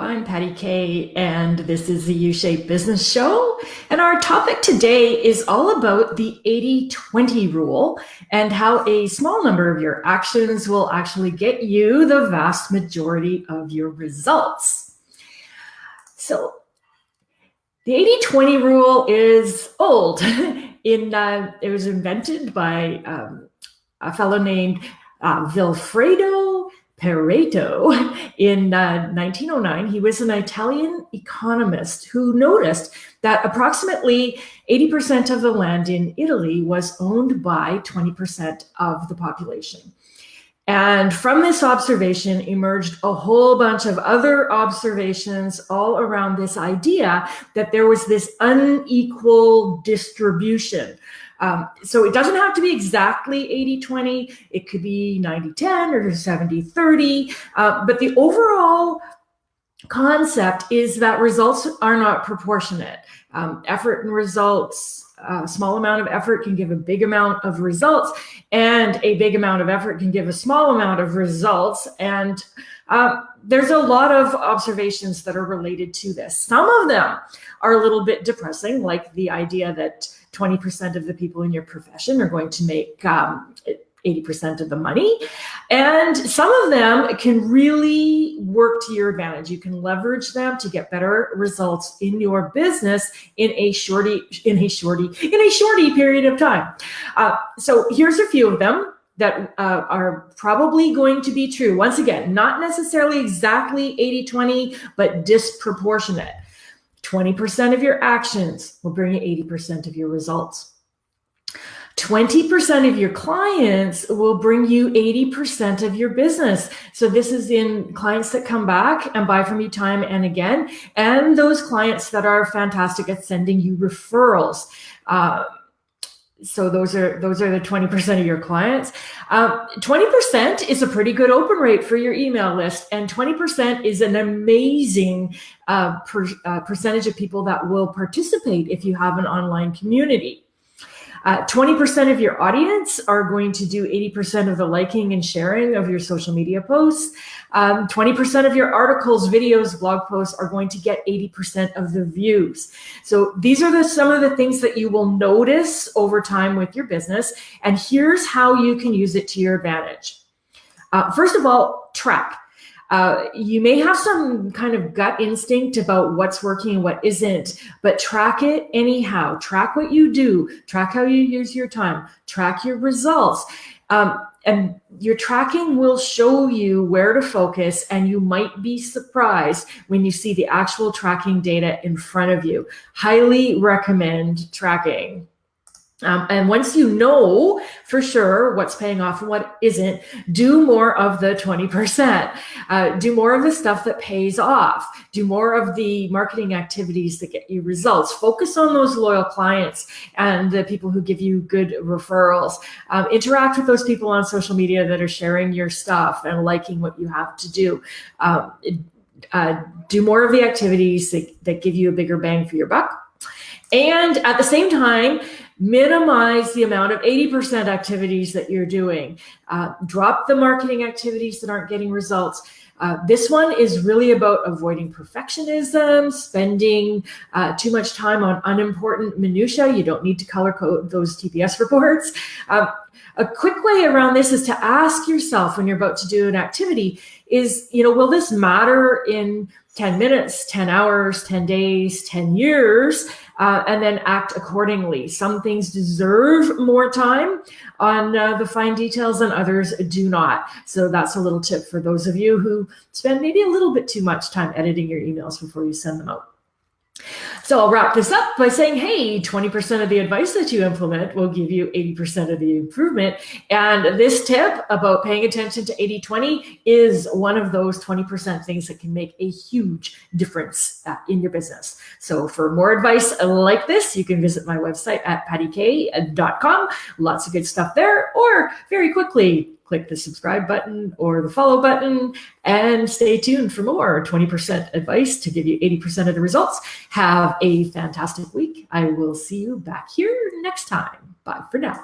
I'm Patty Kay, and this is the U-Shaped Business Show. And our topic today is all about the 80-20 rule and how a small number of your actions will actually get you the vast majority of your results. So the 80-20 rule is old. It was invented by a fellow named Vilfredo Pareto in 1909. He was an Italian economist who noticed that approximately 80% of the land in Italy was owned by 20% of the population. And from this observation emerged a whole bunch of other observations all around this idea that there was this unequal distribution. So it doesn't have to be exactly 80-20. It could be 90-10 or 70-30. But the overall concept is that results are not proportionate. Effort and results, a small amount of effort can give a big amount of results, and a big amount of effort can give a small amount of results. And there's a lot of observations that are related to this. Some of them are a little bit depressing, like the idea that 20% of the people in your profession are going to make 80% of the money. And some of them can really work to your advantage. You can leverage them to get better results in your business in a shorty period of time. So here's a few of them that are probably going to be true. Once again, not necessarily exactly 80-20, but disproportionate. 20% of your actions will bring you 80% of your results. 20% of your clients will bring you 80% of your business. So this is in clients that come back and buy from you time and again, and those clients that are fantastic at sending you referrals. So those are the 20% of your clients. 20% is a pretty good open rate for your email list, and 20% is an amazing percentage of people that will participate if you have an online community. 20% of your audience are going to do 80% of the liking and sharing of your social media posts. 20% of your articles, videos, blog posts are going to get 80% of the views. So these are some of the things that you will notice over time with your business. And here's how you can use it to your advantage. First of all, track. You may have some kind of gut instinct about what's working and what isn't, but track it anyhow. Track what you do. Track how you use your time. Track your results. And your tracking will show you where to focus, and you might be surprised when you see the actual tracking data in front of you. Highly recommend tracking. And once you know for sure what's paying off and what isn't, do more of the 20%. Do more of the stuff that pays off. Do more of the marketing activities that get you results. Focus on those loyal clients and the people who give you good referrals. Interact with those people on social media that are sharing your stuff and liking what you have to do. Do more of the activities that give you a bigger bang for your buck. And at the same time, minimize the amount of 80% activities that you're doing. Drop the marketing activities that aren't getting results. This one is really about avoiding perfectionism, spending too much time on unimportant minutia. You don't need to color code those TPS reports. A quick way around this is to ask yourself when you're about to do an activity is, will this matter in 10 minutes, 10 hours, 10 days, 10 years, and then act accordingly. Some things deserve more time on the fine details and others do not. So that's a little tip for those of you who spend maybe a little bit too much time editing your emails before you send them out. So I'll wrap this up by saying, hey, 20% of the advice that you implement will give you 80% of the improvement. And this tip about paying attention to 80-20 is one of those 20% things that can make a huge difference in your business. So for more advice like this, you can visit my website at pattykay.com. Lots of good stuff there. Or very quickly, click the subscribe button or the follow button and stay tuned for more 20% advice to give you 80% of the results. Have a fantastic week. I will see you back here next time. Bye for now.